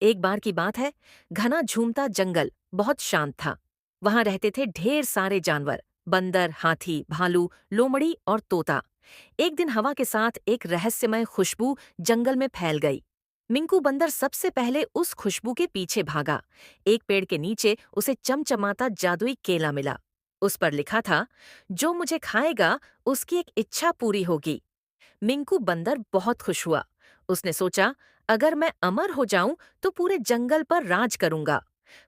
एक बार की बात है, घना झूमता जंगल बहुत शांत था। वहां रहते थे ढेर सारे जानवर, बंदर, हाथी, भालू, लोमड़ी और तोता। एक दिन हवा के साथ एक रहस्यमय खुशबू जंगल में फैल गई। मिंकू बंदर सबसे पहले उस खुशबू के पीछे भागा। एक पेड़ के नीचे उसे चमचमाता जादुई केला मिला। उस पर लिखा था, जो मुझे खाएगा उसकी एक इच्छा पूरी होगी। मिंकू बंदर बहुत खुश हुआ। उसने सोचा, अगर मैं अमर हो जाऊं तो पूरे जंगल पर राज करूंगा।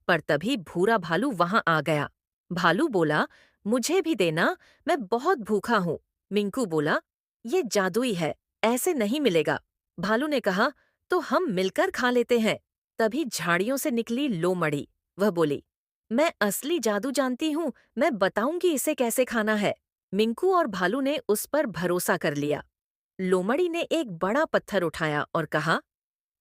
पर तभी भूरा भालू वहां आ गया। भालू बोला, मुझे भी देना, मैं बहुत भूखा हूं। मिंकू बोला, ये जादुई है, ऐसे नहीं मिलेगा। भालू ने कहा, तो हम मिलकर खा लेते हैं। तभी झाड़ियों से निकली लोमड़ी। वह बोली, मैं असली जादू जानती हूँ, मैं बताऊंगी इसे कैसे खाना है। मिंकू और भालू ने उस पर भरोसा कर लिया। लोमड़ी ने एक बड़ा पत्थर उठाया और कहा,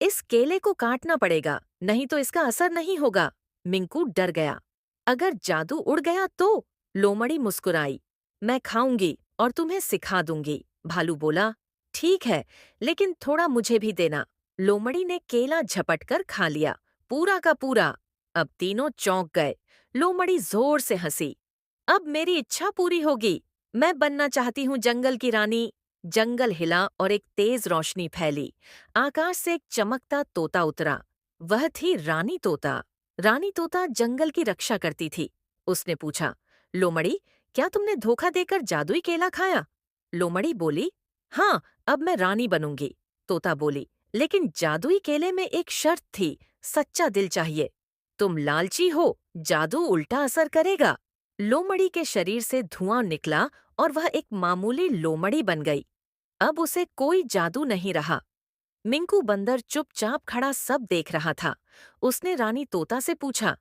इस केले को काटना पड़ेगा, नहीं तो इसका असर नहीं होगा। मिंकू डर गया। अगर जादू उड़ गया तो? लोमड़ी मुस्कुराई। मैं खाऊंगी और तुम्हें सिखा दूंगी। भालू बोला, ठीक है, लेकिन थोड़ा मुझे भी देना। लोमड़ी ने केला झपट कर खा लिया, पूरा का पूरा। अब तीनों चौंक गए। लोमड़ी जोर से हंसी। अब मेरी इच्छा पूरी होगी। मैं बनना चाहती हूँ जंगल की रानी। जंगल हिला और एक तेज रोशनी फैली। आकाश से एक चमकता तोता उतरा। वह थी रानी तोता। रानी तोता जंगल की रक्षा करती थी। उसने पूछा, लोमड़ी, क्या तुमने धोखा देकर जादुई केला खाया? लोमड़ी बोली, हाँ, अब मैं रानी बनूंगी। तोता बोली, लेकिन जादुई केले में एक शर्त थी, सच्चा दिल चाहिए। तुम लालची हो, जादू उल्टा असर करेगा। लोमड़ी के शरीर से धुआं निकला और वह एक मामूली लोमड़ी बन गई। अब उसे कोई जादू नहीं रहा। मिंकू बंदर चुपचाप खड़ा सब देख रहा था। उसने रानी तोता से पूछा,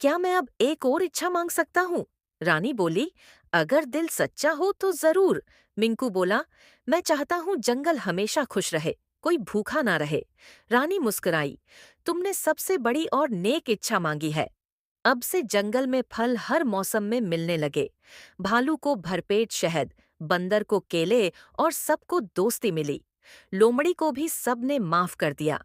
क्या मैं अब एक और इच्छा मांग सकता हूँ? रानी बोली, अगर दिल सच्चा हो तो जरूर। मिंकू बोला, मैं चाहता हूँ जंगल हमेशा खुश रहे, कोई भूखा ना रहे। रानी मुस्कुराई, तुमने सबसे बड़ी और नेक इच्छा मांगी है। अब से जंगल में फल हर मौसम में मिलने लगे। भालू को भरपेट शहद, बंदर को केले और सबको दोस्ती मिली। लोमड़ी को भी सबने माफ कर दिया।